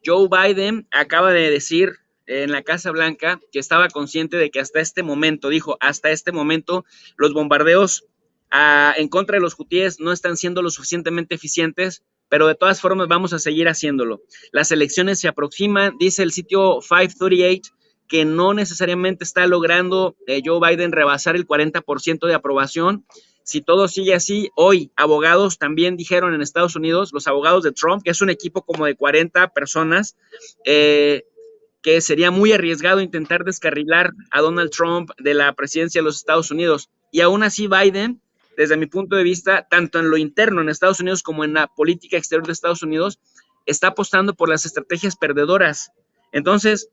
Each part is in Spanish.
Joe Biden acaba de decir en la Casa Blanca que estaba consciente de que hasta este momento, dijo, hasta este momento, los bombardeos en contra de los hutíes no están siendo lo suficientemente eficientes, pero de todas formas vamos a seguir haciéndolo. Las elecciones se aproximan, dice el sitio 538, que no necesariamente está logrando Joe Biden rebasar el 40% de aprobación. Si todo sigue así, hoy abogados también dijeron en Estados Unidos, los abogados de Trump, que es un equipo como de 40 personas, que sería muy arriesgado intentar descarrilar a Donald Trump de la presidencia de los Estados Unidos. Y aún así Biden, desde mi punto de vista, tanto en lo interno en Estados Unidos como en la política exterior de Estados Unidos, está apostando por las estrategias perdedoras. Entonces,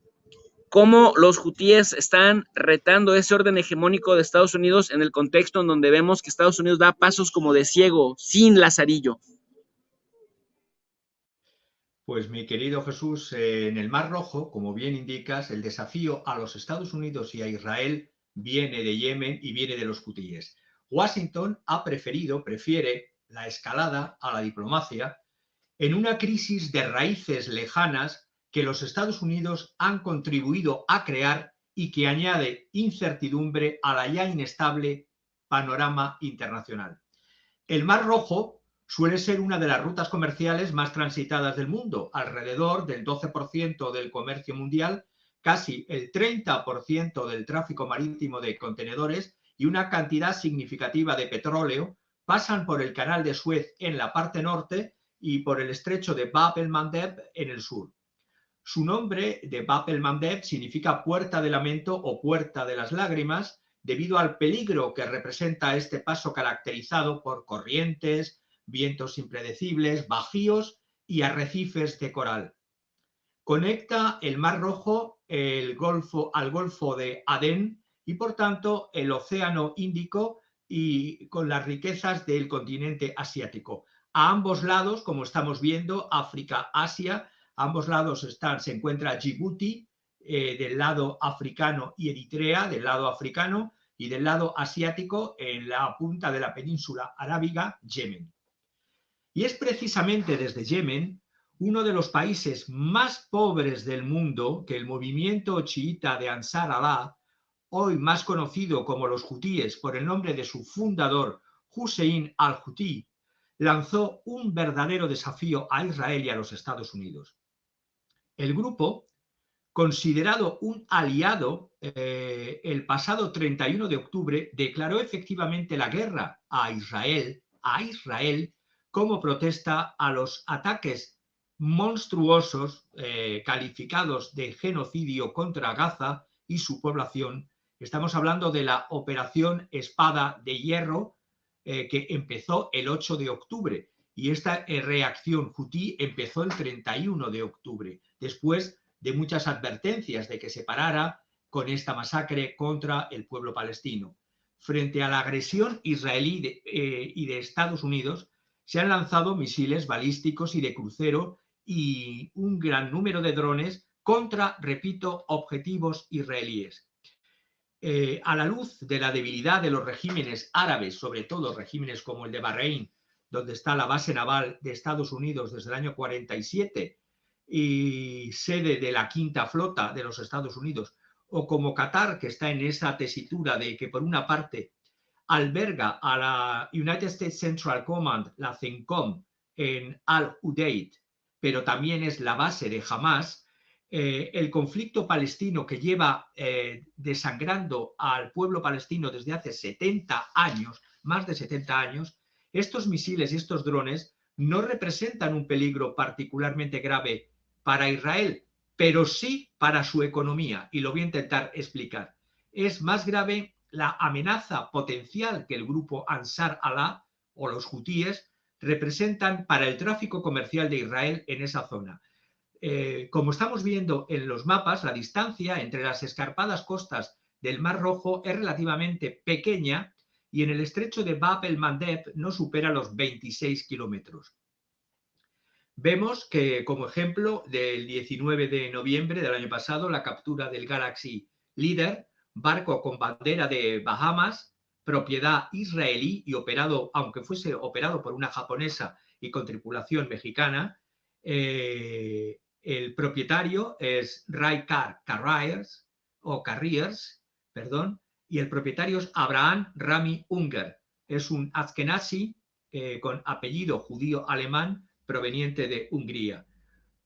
cómo los hutíes están retando ese orden hegemónico de Estados Unidos en el contexto en donde vemos que Estados Unidos da pasos como de ciego, sin lazarillo. Pues mi querido Jesús, en el Mar Rojo, como bien indicas, el desafío a los Estados Unidos y a Israel viene de Yemen y viene de los hutíes. Washington prefiere la escalada a la diplomacia en una crisis de raíces lejanas que los Estados Unidos han contribuido a crear y que añade incertidumbre a la ya inestable panorama internacional. El Mar Rojo suele ser una de las rutas comerciales más transitadas del mundo, alrededor del 12% del comercio mundial, casi el 30% del tráfico marítimo de contenedores y una cantidad significativa de petróleo pasan por el Canal de Suez en la parte norte y por el estrecho de Bab el-Mandeb en el sur. Su nombre de Bab el-Mandeb significa puerta de lamento o puerta de las lágrimas, debido al peligro que representa este paso caracterizado por corrientes, vientos impredecibles, bajíos y arrecifes de coral. Conecta el Mar Rojo al Golfo de Adén y, por tanto, el Océano Índico y con las riquezas del continente asiático. A ambos lados, como estamos viendo, África, Asia, a ambos lados se encuentra Djibouti, del lado africano, y Eritrea, del lado africano, y del lado asiático, en la punta de la península arábiga, Yemen. Y es precisamente desde Yemen, uno de los países más pobres del mundo, que el movimiento chiita de Ansar Allah, hoy más conocido como los hutíes por el nombre de su fundador, Hussein al-Hutí, lanzó un verdadero desafío a Israel y a los Estados Unidos. El grupo, considerado un aliado, el pasado 31 de octubre declaró efectivamente la guerra a Israel, como protesta a los ataques monstruosos calificados de genocidio contra Gaza y su población. Estamos hablando de la Operación Espada de Hierro, que empezó el 8 de octubre, y esta reacción hutí empezó el 31 de octubre, después de muchas advertencias de que se parara con esta masacre contra el pueblo palestino. Frente a la agresión israelí y de Estados Unidos, se han lanzado misiles balísticos y de crucero y un gran número de drones contra, repito, objetivos israelíes. A la luz de la debilidad de los regímenes árabes, sobre todo regímenes como el de Bahrein, donde está la base naval de Estados Unidos desde el año 47 y sede de la quinta flota de los Estados Unidos, o como Qatar, que está en esa tesitura de que por una parte alberga a la United States Central Command, la CENTCOM, en Al-Udeid, pero también es la base de Hamas. El conflicto palestino que lleva desangrando al pueblo palestino desde hace 70 años, más de 70 años, estos misiles y estos drones no representan un peligro particularmente grave para Israel, pero sí para su economía, y lo voy a intentar explicar. Es más grave la amenaza potencial que el grupo Ansar Allah o los hutíes representan para el tráfico comercial de Israel en esa zona. Como estamos viendo en los mapas, la distancia entre las escarpadas costas del Mar Rojo es relativamente pequeña y en el estrecho de Bab el-Mandeb no supera los 26 kilómetros. Vemos que, como ejemplo, del 19 de noviembre del año pasado, la captura del Galaxy Leader, barco con bandera de Bahamas, propiedad israelí y operado, aunque fuese operado por una japonesa y con tripulación mexicana, El propietario es Ray Carriers, perdón, y el propietario es Abraham Rami Unger. Es un Ashkenazi con apellido judío alemán proveniente de Hungría.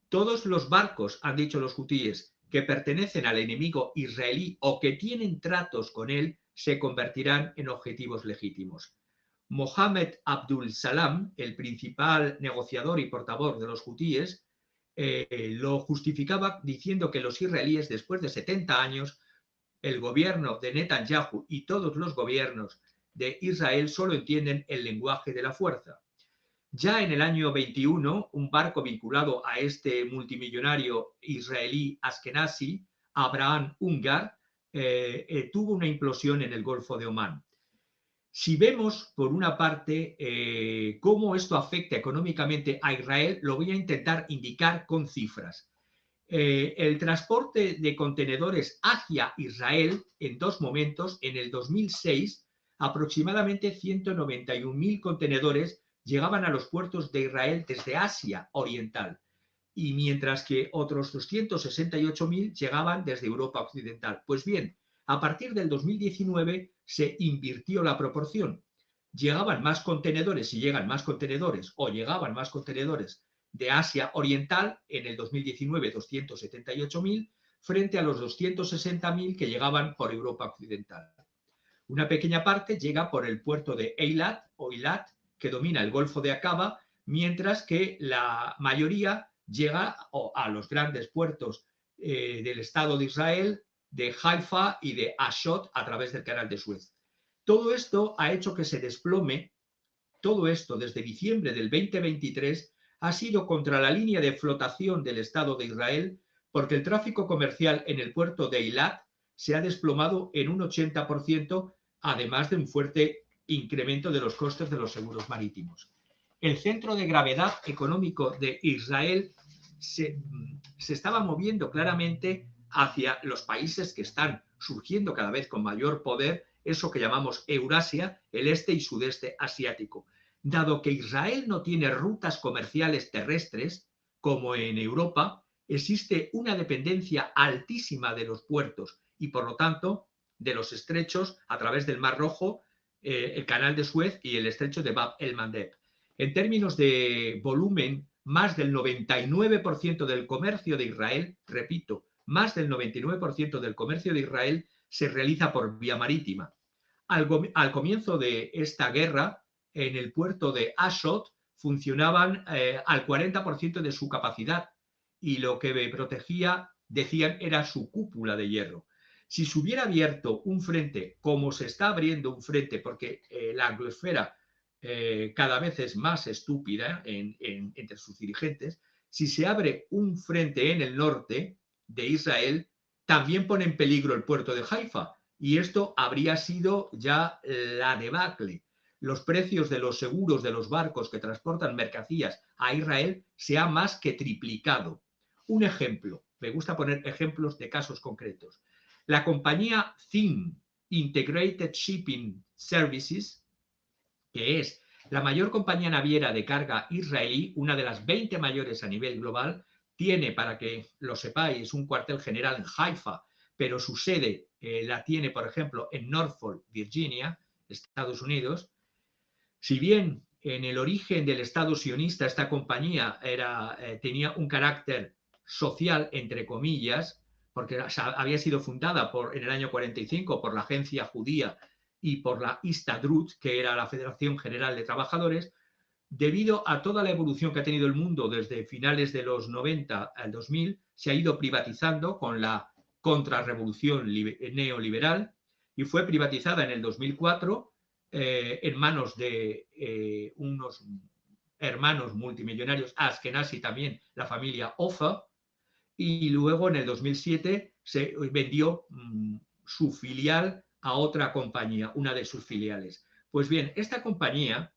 Todos los barcos, han dicho los hutíes, que pertenecen al enemigo israelí o que tienen tratos con él, se convertirán en objetivos legítimos. Mohammed Abdul Salam, el principal negociador y portavoz de los hutíes, lo justificaba diciendo que los israelíes, después de 70 años, el gobierno de Netanyahu y todos los gobiernos de Israel solo entienden el lenguaje de la fuerza. Ya en el año 21, un barco vinculado a este multimillonario israelí Ashkenazi, Abraham Ungar, tuvo una implosión en el Golfo de Omán. Si vemos, por una parte, cómo esto afecta económicamente a Israel, lo voy a intentar indicar con cifras. El transporte de contenedores hacia Israel en dos momentos, en el 2006, aproximadamente 191.000 contenedores llegaban a los puertos de Israel desde Asia Oriental, y mientras que otros 268.000 llegaban desde Europa Occidental. Pues bien, a partir del 2019 se invirtió la proporción. Llegaban más contenedores, si llegan más contenedores, o llegaban más contenedores de Asia Oriental en el 2019, 278.000, frente a los 260.000 que llegaban por Europa Occidental. Una pequeña parte llega por el puerto de Eilat o Eilat, que domina el Golfo de Aqaba, mientras que la mayoría llega a los grandes puertos del Estado de Israel, de Haifa y de Ashdod a través del Canal de Suez. Todo esto ha hecho que se desplome, todo esto desde diciembre del 2023 ha sido contra la línea de flotación del Estado de Israel, porque el tráfico comercial en el puerto de Eilat se ha desplomado en un 80%, además de un fuerte incremento de los costes de los seguros marítimos. El centro de gravedad económico de Israel se estaba moviendo claramente hacia los países que están surgiendo cada vez con mayor poder, eso que llamamos Eurasia, el este y sudeste asiático. Dado que Israel no tiene rutas comerciales terrestres, como en Europa, existe una dependencia altísima de los puertos y, por lo tanto, de los estrechos a través del Mar Rojo, el Canal de Suez y el estrecho de Bab el-Mandeb. En términos de volumen, más del 99% del comercio de Israel, repito, más del 99% del comercio de Israel se realiza por vía marítima. Al comienzo de esta guerra, en el puerto de Ashdod funcionaban al 40% de su capacidad y lo que protegía, decían, era su cúpula de hierro. Si se hubiera abierto un frente, como se está abriendo un frente, porque la anglosfera cada vez es más estúpida entre sus dirigentes, si se abre un frente en el norte de Israel, también pone en peligro el puerto de Haifa, y esto habría sido ya la debacle. Los precios de los seguros de los barcos que transportan mercancías a Israel se ha más que triplicado. Un ejemplo, me gusta poner ejemplos de casos concretos. La compañía ZIM, Integrated Shipping Services, que es la mayor compañía naviera de carga israelí, una de las 20 mayores a nivel global, tiene, para que lo sepáis, un cuartel general en Haifa, pero su sede la tiene, por ejemplo, en Norfolk, Virginia, Estados Unidos. Si bien en el origen del Estado sionista esta compañía tenía un carácter social, entre comillas, porque había sido fundada en el año 45 por la agencia judía y por la Histadrut, que era la Federación General de Trabajadores, debido a toda la evolución que ha tenido el mundo desde finales de los 90 al 2000, se ha ido privatizando con la contrarrevolución neoliberal y fue privatizada en el 2004 en manos de unos hermanos multimillonarios, Ashkenazi también, la familia Ofer, y luego en el 2007 se vendió su filial a otra compañía, una de sus filiales. Pues bien, esta compañía,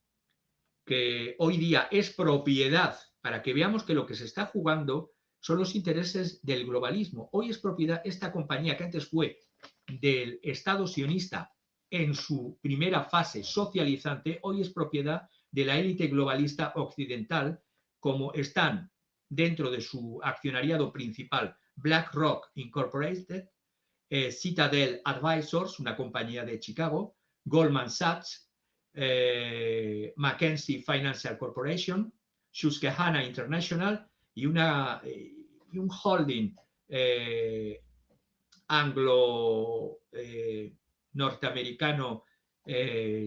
que hoy día es propiedad, para que veamos que lo que se está jugando son los intereses del globalismo. Hoy es propiedad, esta compañía que antes fue del Estado sionista en su primera fase socializante, hoy es propiedad de la élite globalista occidental, como están dentro de su accionariado principal BlackRock Incorporated, Citadel Advisors, una compañía de Chicago, Goldman Sachs, Mackenzie Financial Corporation, Susquehanna International y un holding anglo norteamericano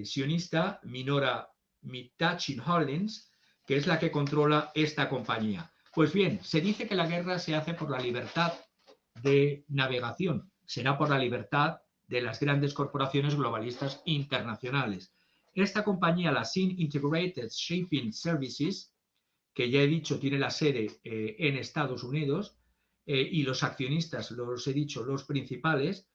sionista, Minora Mitachin Holdings, que es la que controla esta compañía. Pues bien, se dice que la guerra se hace por la libertad de navegación, será por la libertad de las grandes corporaciones globalistas internacionales. Esta compañía, la Sin Integrated Shipping Services, que ya he dicho tiene la sede en Estados Unidos, y los accionistas, los he dicho, los principales,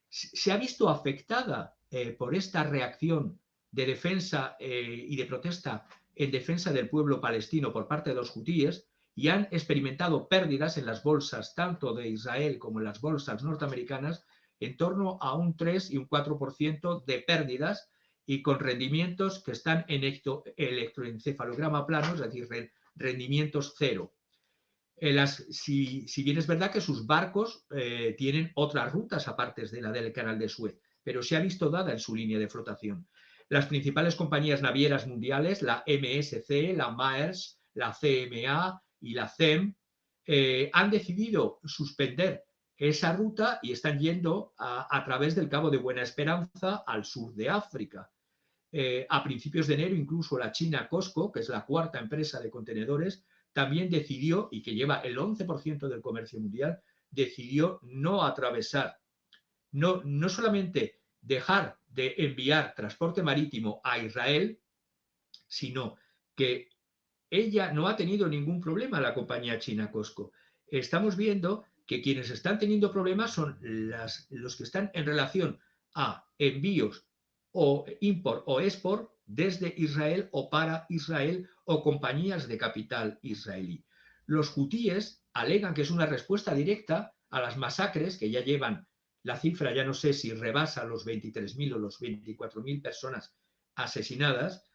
se ha visto afectada por esta reacción de defensa y de protesta en defensa del pueblo palestino por parte de los hutíes, y han experimentado pérdidas en las bolsas tanto de Israel como en las bolsas norteamericanas en torno a un 3 y un 4% de pérdidas, y con rendimientos que están en electroencefalograma plano, es decir, rendimientos cero. Si bien es verdad que sus barcos tienen otras rutas aparte de la del canal de Suez, pero se ha visto dada en su línea de flotación. Las principales compañías navieras mundiales, la MSC, la Maersk, la CMA y la CEM, han decidido suspender esa ruta y están yendo a través del Cabo de Buena Esperanza al sur de África. A principios de enero, incluso la China COSCO, que es la cuarta empresa de contenedores, también decidió, y que lleva el 11% del comercio mundial, decidió no atravesar, no solamente dejar de enviar transporte marítimo a Israel, sino que ella no ha tenido ningún problema, la compañía china COSCO. Estamos viendo que quienes están teniendo problemas son los que están en relación a envíos o import o export desde Israel o para Israel o compañías de capital israelí. Los hutíes alegan que es una respuesta directa a las masacres que ya llevan, la cifra ya no sé si rebasa los 23.000 o los 24.000 personas asesinadas,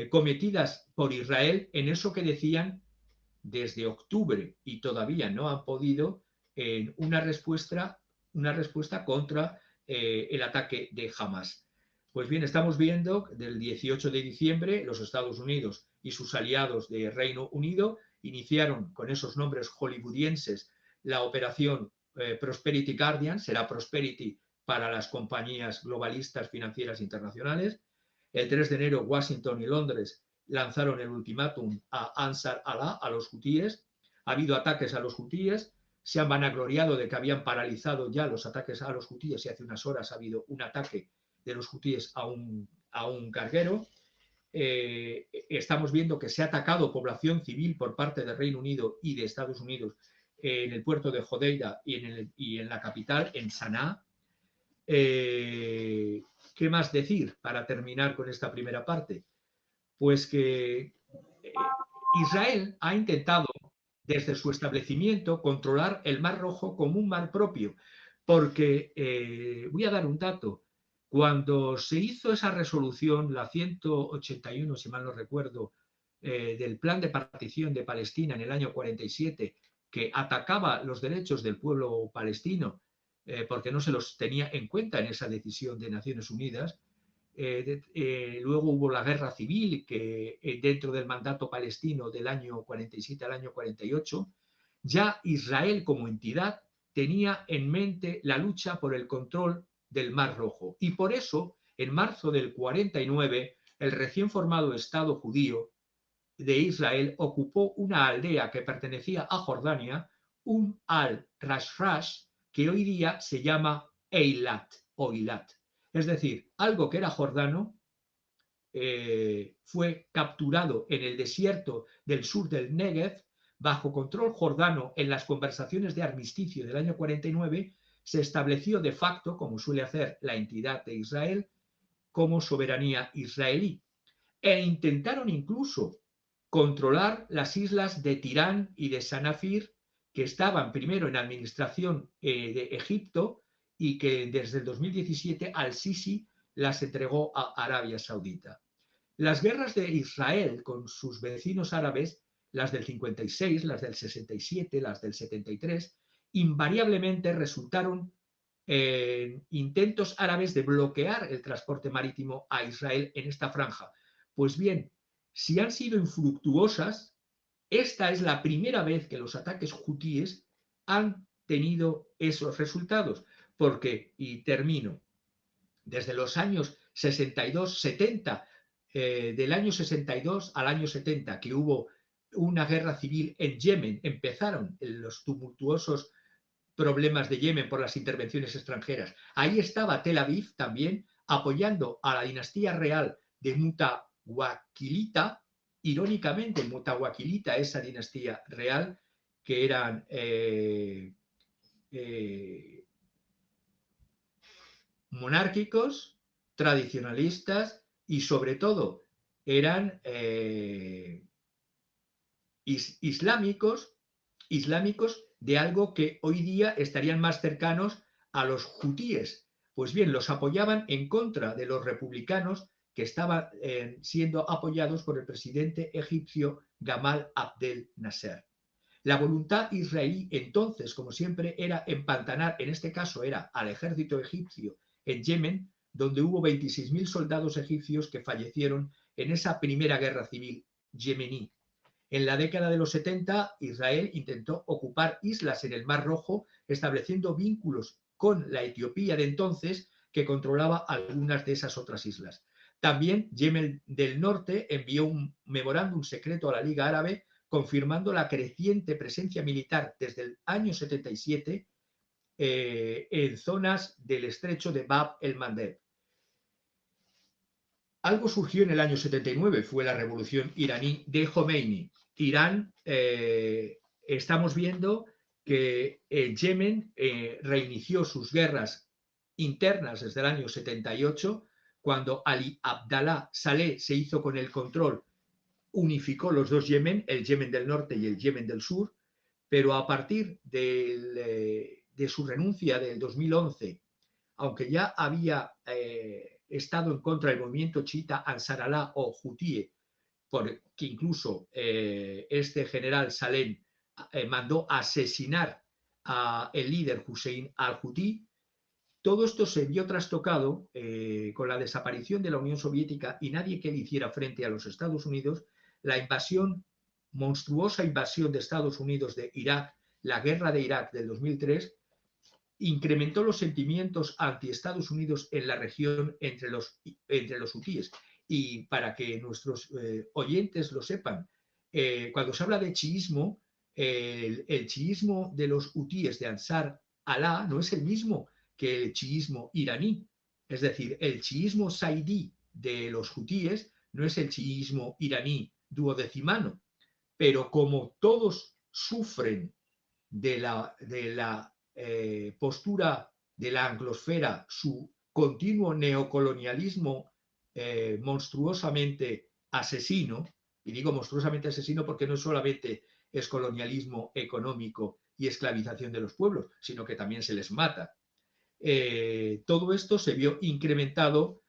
cometidas por Israel en eso que decían desde octubre y todavía no han podido en una respuesta contra el ataque de Hamas. Pues bien, estamos viendo del 18 de diciembre los Estados Unidos y sus aliados de Reino Unido iniciaron con esos nombres hollywoodienses la operación Prosperity Guardian, será Prosperity para las compañías globalistas financieras internacionales. El 3 de enero Washington y Londres lanzaron el ultimátum a Ansar Allah, a los hutíes. Ha habido ataques a los hutíes, se han vanagloriado de que habían paralizado ya los ataques a los hutíes y hace unas horas ha habido un ataque de los hutíes a un carguero. Estamos viendo que se ha atacado población civil por parte del Reino Unido y de Estados Unidos en el puerto de Hodeida y en la capital, en Sanaa. ¿Qué más decir para terminar con esta primera parte? Pues que Israel ha intentado desde su establecimiento controlar el Mar Rojo como un mar propio, porque voy a dar un dato. Cuando se hizo esa resolución, la 181, si mal no recuerdo, del plan de partición de Palestina en el año 47, que atacaba los derechos del pueblo palestino porque no se los tenía en cuenta en esa decisión de Naciones Unidas. Luego hubo la guerra civil que dentro del mandato palestino del año 47 al año 48, ya Israel como entidad tenía en mente la lucha por el control del Mar Rojo. Y por eso, en marzo del 49, el recién formado Estado judío de Israel ocupó una aldea que pertenecía a Jordania, al-Rashrash, que hoy día se llama Eilat o Eilat. Es decir, algo que era jordano fue capturado en el desierto del sur del Negev, bajo control jordano. En las conversaciones de armisticio del año 49 se estableció de facto, como suele hacer la entidad de Israel, como soberanía israelí. E intentaron incluso controlar las islas de Tirán y de Sanafir, que estaban primero en administración de Egipto y que desde el 2017 al-Sisi las entregó a Arabia Saudita. Las guerras de Israel con sus vecinos árabes las del 56, las del 67, las del 73, invariablemente resultaron intentos árabes de bloquear el transporte marítimo a Israel en esta franja. Pues bien, si han sido infructuosas, esta es la primera vez que los ataques hutíes han tenido esos resultados, porque, y termino, desde los años 62-70, del año 62 al año 70, que hubo una guerra civil en Yemen, empezaron los tumultuosos problemas de Yemen por las intervenciones extranjeras. Ahí estaba Tel Aviv también apoyando a la dinastía real de Mutawakilita. Irónicamente, Mutawakilita, esa dinastía real, que eran monárquicos, tradicionalistas y sobre todo eran islámicos de algo que hoy día estarían más cercanos a los hutíes. Pues bien, los apoyaban en contra de los republicanos que estaban siendo apoyados por el presidente egipcio Gamal Abdel Nasser. La voluntad israelí entonces, como siempre, era empantanar, en este caso era al ejército egipcio en Yemen, donde hubo 26.000 soldados egipcios que fallecieron en esa primera guerra civil yemení. En la década de los 70, Israel intentó ocupar islas en el Mar Rojo, estableciendo vínculos con la Etiopía de entonces, que controlaba algunas de esas otras islas. También Yemen del Norte envió un memorándum secreto a la Liga Árabe, confirmando la creciente presencia militar desde el año 77 en zonas del estrecho de Bab el-Mandeb. Algo surgió en el año 79, fue la revolución iraní de Jomeini. Irán, estamos viendo que Yemen reinició sus guerras internas desde el año 78, cuando Ali Abdallah Saleh se hizo con el control, unificó los dos Yemen, el Yemen del norte y el Yemen del sur, pero a partir de su renuncia del 2011, aunque ya había estado en contra del movimiento chiita Ansar Allah o Houthi, porque incluso este general Salem mandó asesinar al líder Hussein al-Houthi. Todo esto se vio trastocado con la desaparición de la Unión Soviética y nadie que le hiciera frente a los Estados Unidos. La monstruosa invasión de Estados Unidos de Irak, la guerra de Irak del 2003, incrementó los sentimientos anti-Estados Unidos en la región entre los hutíes. Y para que nuestros oyentes lo sepan, cuando se habla de chiismo, el chiismo de los hutíes de Ansar Allah no es el mismo que el chiismo iraní. Es decir, el chiismo saidí de los hutíes no es el chiismo iraní duodecimano, pero como todos sufren de la postura de la anglosfera, su continuo neocolonialismo monstruosamente asesino, y digo monstruosamente asesino porque no solamente es colonialismo económico y esclavización de los pueblos, sino que también se les mata. Todo esto se vio incrementado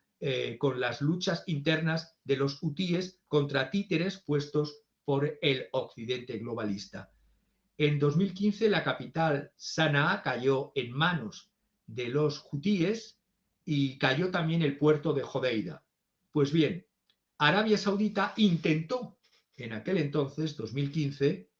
con las luchas internas de los hutíes contra títeres puestos por el occidente globalista. En 2015 la capital Sanaa cayó en manos de los hutíes y cayó también el puerto de Jodeida. Pues bien, Arabia Saudita intentó en aquel entonces, 2015,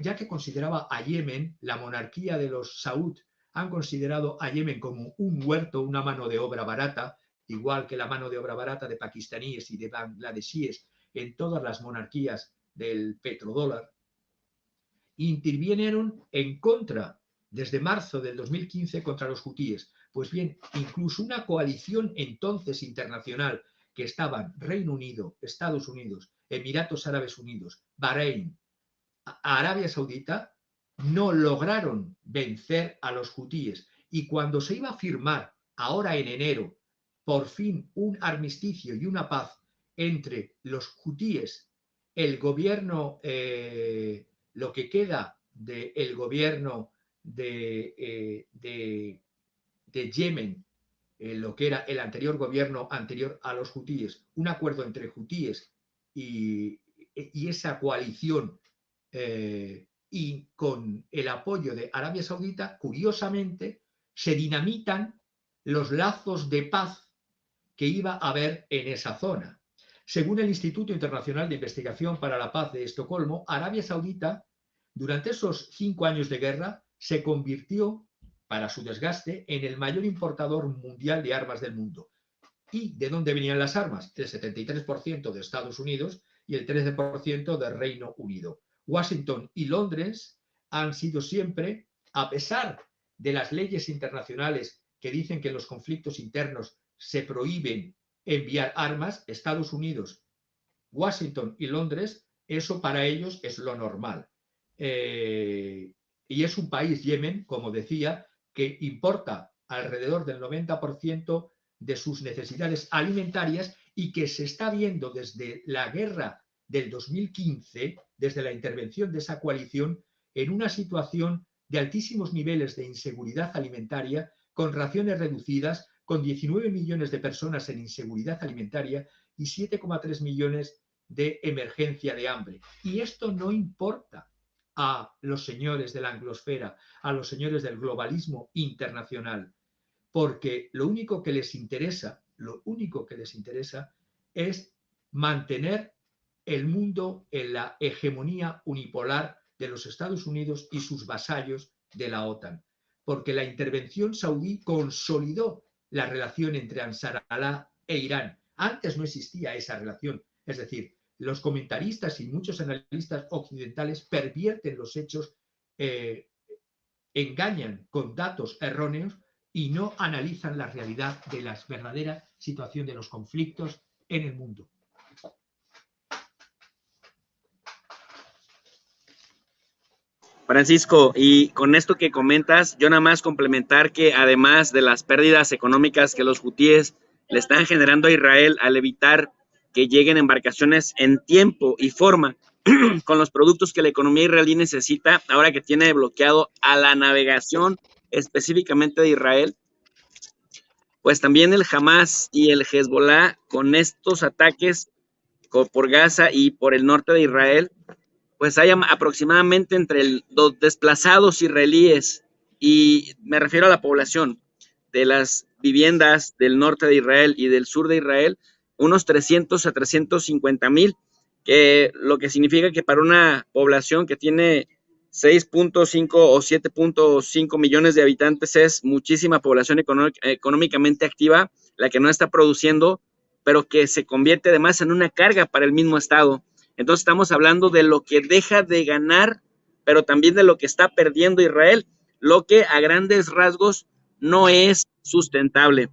ya que consideraba a Yemen, la monarquía de los Saud han considerado a Yemen como un huerto, una mano de obra barata, igual que la mano de obra barata de pakistaníes y de bangladesíes en todas las monarquías del petrodólar, intervinieron en contra, desde marzo del 2015, contra los hutíes. Pues bien, incluso una coalición entonces internacional que estaban Reino Unido, Estados Unidos, Emiratos Árabes Unidos, Bahrein, Arabia Saudita, no lograron vencer a los hutíes. Y cuando se iba a firmar, ahora en enero, por fin un armisticio y una paz entre los hutíes, el gobierno, lo que queda del gobierno de Yemen, lo que era el anterior gobierno anterior a los hutíes, un acuerdo entre hutíes y y esa coalición y con el apoyo de Arabia Saudita, curiosamente, se dinamitan los lazos de paz que iba a haber en esa zona. Según el Instituto Internacional de Investigación para la Paz de Estocolmo, Arabia Saudita, durante esos 5 años de guerra, se convirtió, para su desgaste, en el mayor importador mundial de armas del mundo. ¿Y de dónde venían las armas? El 73% de Estados Unidos y el 13% del Reino Unido. Washington y Londres han sido siempre, a pesar de las leyes internacionales que dicen que en los conflictos internos se prohíben enviar armas, Estados Unidos, Washington y Londres, eso para ellos es lo normal. Y es un país, Yemen, como decía, que importa alrededor del 90% de sus necesidades alimentarias y que se está viendo desde la guerra del 2015, desde la intervención de esa coalición, en una situación de altísimos niveles de inseguridad alimentaria, con raciones reducidas, con 19 millones de personas en inseguridad alimentaria y 7,3 millones de emergencia de hambre. Y esto no importa a los señores de la anglosfera, a los señores del globalismo internacional, porque lo único que les interesa es mantener el mundo en la hegemonía unipolar de los Estados Unidos y sus vasallos de la OTAN, porque la intervención saudí consolidó la relación entre Ansar Allah e Irán. Antes no existía esa relación, es decir, los comentaristas y muchos analistas occidentales pervierten los hechos, engañan con datos erróneos y no analizan la realidad de la verdadera situación de los conflictos en el mundo. Francisco, y con esto que comentas, yo nada más complementar que además de las pérdidas económicas que los hutíes le están generando a Israel al evitar que lleguen embarcaciones en tiempo y forma con los productos que la economía israelí necesita, ahora que tiene bloqueado a la navegación específicamente de Israel, pues también el Hamas y el Hezbollah con estos ataques por Gaza y por el norte de Israel, pues hay aproximadamente entre los desplazados israelíes, y me refiero a la población de las viviendas del norte de Israel y del sur de Israel, unos 300 a 350,000, que lo que significa que para una población que tiene 6.5 o 7.5 millones de habitantes es muchísima población económicamente activa, la que no está produciendo, pero que se convierte además en una carga para el mismo Estado. Entonces estamos hablando de lo que deja de ganar, pero también de lo que está perdiendo Israel, lo que a grandes rasgos no es sustentable.